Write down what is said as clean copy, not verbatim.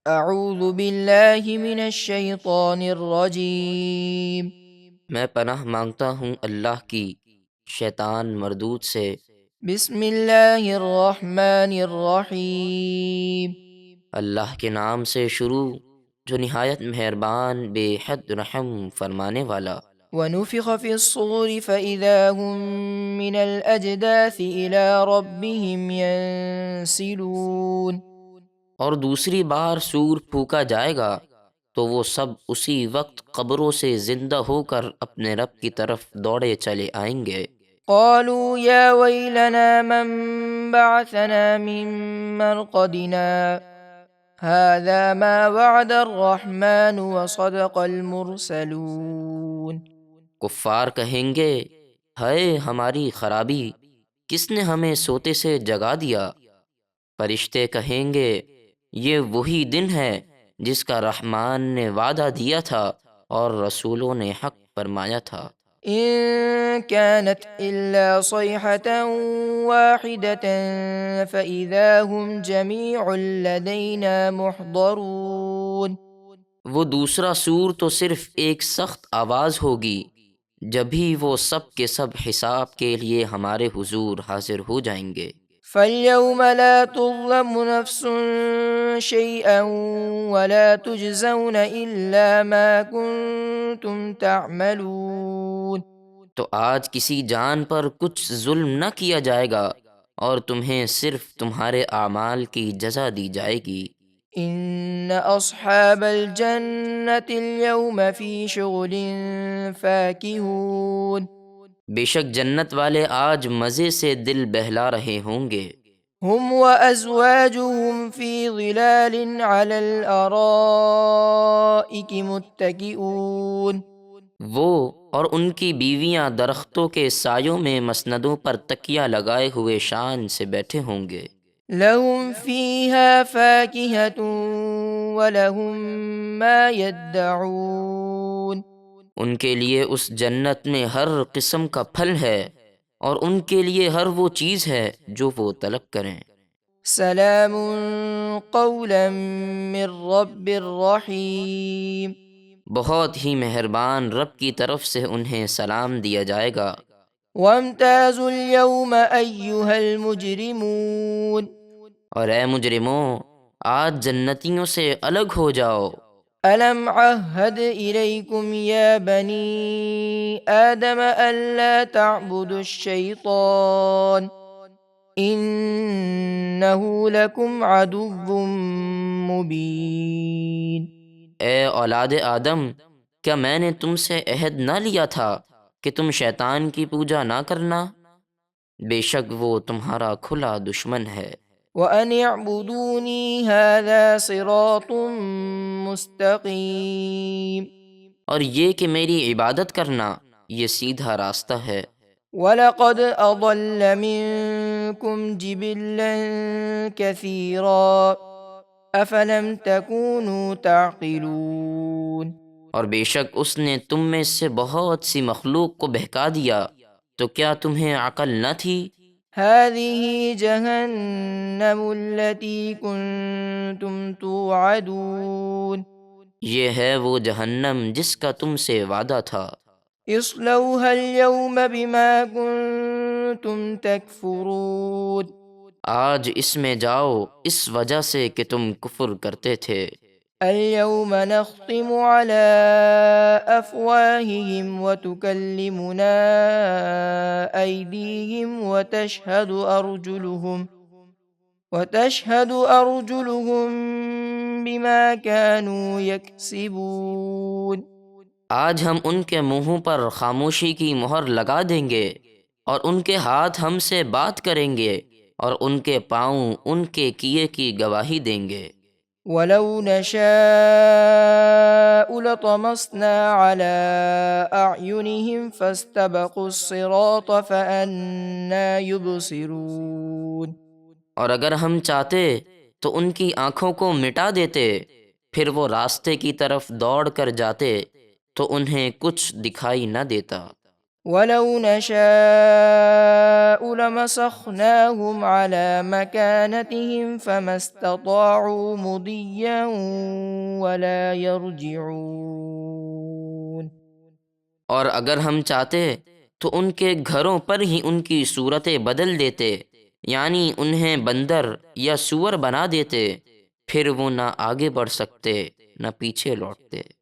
اعوذ باللہ من الشیطان الرجیم۔ میں پناہ مانگتا ہوں اللہ کی شیطان مردود سے۔ بسم اللہ الرحمن الرحیم۔ اللہ کے نام سے شروع جو نہایت مہربان بے حد رحم فرمانے والا۔ ونفخ في الصور فإذا هم من الأجداث إلى ربهم ينسلون۔ اور دوسری بار سور پھونکا جائے گا تو وہ سب اسی وقت قبروں سے زندہ ہو کر اپنے رب کی طرف دوڑے چلے آئیں گے۔ قالوا يا ويلنا من بعثنا من مرقدنا هذا ما وعد الرحمن وصدق المرسلون۔ کفار کہیں گے ہائے ہماری خرابی، کس نے ہمیں سوتے سے جگا دیا؟ فرشتے کہیں گے یہ وہی دن ہے جس کا رحمان نے وعدہ دیا تھا اور رسولوں نے حق فرمایا تھا۔ إن كانت إلا صيحة واحدة فإذا هم جميع لدينا محضرون۔ وہ دوسرا سور تو صرف ایک سخت آواز ہوگی، جبھی وہ سب کے سب حساب کے لیے ہمارے حضور حاضر ہو جائیں گے۔ فاليوم لا تظلم نفس شيئا ولا تجزون إلا ما كنتم تعملون۔ تو آج کسی جان پر کچھ ظلم نہ کیا جائے گا اور تمہیں صرف تمہارے اعمال کی جزا دی جائے گی۔ إن أصحاب الجنة اليوم في شغل فاكهون۔ بے شک جنت والے آج مزے سے دل بہلا رہے ہوں گے۔ هم وأزواجهم في ظلال على الأرائك متكئون۔ وہ اور ان کی بیویاں درختوں کے سایوں میں مسندوں پر تکیہ لگائے ہوئے شان سے بیٹھے ہوں گے۔ لهم فيها فاكهة ولهم ما يدعون۔ ان کے لیے اس جنت میں ہر قسم کا پھل ہے اور ان کے لیے ہر وہ چیز ہے جو وہ طلب کریں۔ سلام قولا من رب الرحیم۔ بہت ہی مہربان رب کی طرف سے انہیں سلام دیا جائے گا۔ وامتازوا اليوم أيها المجرمون۔ اور اے مجرموں آج جنتیوں سے الگ ہو جاؤ۔ ألم عهد إليكم يا بني آدم ألا تعبدوا الشيطان إنه لكم عدو مبين۔ اے اولاد آدم، کیا میں نے تم سے عہد نہ لیا تھا کہ تم شیطان کی پوجا نہ کرنا؟ بے شک وہ تمہارا کھلا دشمن ہے۔ وَأَنِ اعْبُدُونِي هَذَا صِرَاطٌ مُسْتَقِيمٌ۔ اور یہ کہ میری عبادت کرنا یہ سیدھا راستہ ہے۔ وَلَقَدْ أَضَلَّ مِنكُمْ جِبِلًّا كَثِيرًا أَفَلَمْ تَكُونُوا تَعْقِلُونَ۔ اور بے شک اس نے تم میں سے بہت سی مخلوق کو بہکا دیا، تو کیا تمہیں عقل نہ تھی؟ هذه جهنم التي كنتم توعدون۔ یہ ہے وہ جہنم جس کا تم سے وعدہ تھا۔ اصلوها اليوم بما كنتم تكفرون۔ آج اس میں جاؤ اس وجہ سے کہ تم کفر کرتے تھے۔ اليوم نختم على أفواههم وتكلمنا أيديهم وتشهد أرجلهم بما كانوا يكسبون۔ آج ہم ان کے منہوں پر خاموشی کی مہر لگا دیں گے اور ان کے ہاتھ ہم سے بات کریں گے اور ان کے پاؤں ان کے کیے کی گواہی دیں گے۔ ولو نشاء لطمسنا على أعينهم فاستبقوا الصراط فأنى يبصرون۔ اور اگر ہم چاہتے تو ان کی آنکھوں کو مٹا دیتے، پھر وہ راستے کی طرف دوڑ کر جاتے تو انہیں کچھ دکھائی نہ دیتا۔ وَلَوْ نَشَاءُ لَمَسَخْنَاهُمْ عَلَى مَكَانَتِهِمْ فَمَا اسْتَطَاعُوا مُضِيًّا وَلَا يَرْجِعُونَ۔ اور اگر ہم چاہتے تو ان کے گھروں پر ہی ان کی صورتیں بدل دیتے، یعنی انہیں بندر یا سور بنا دیتے، پھر وہ نہ آگے بڑھ سکتے نہ پیچھے لوٹتے۔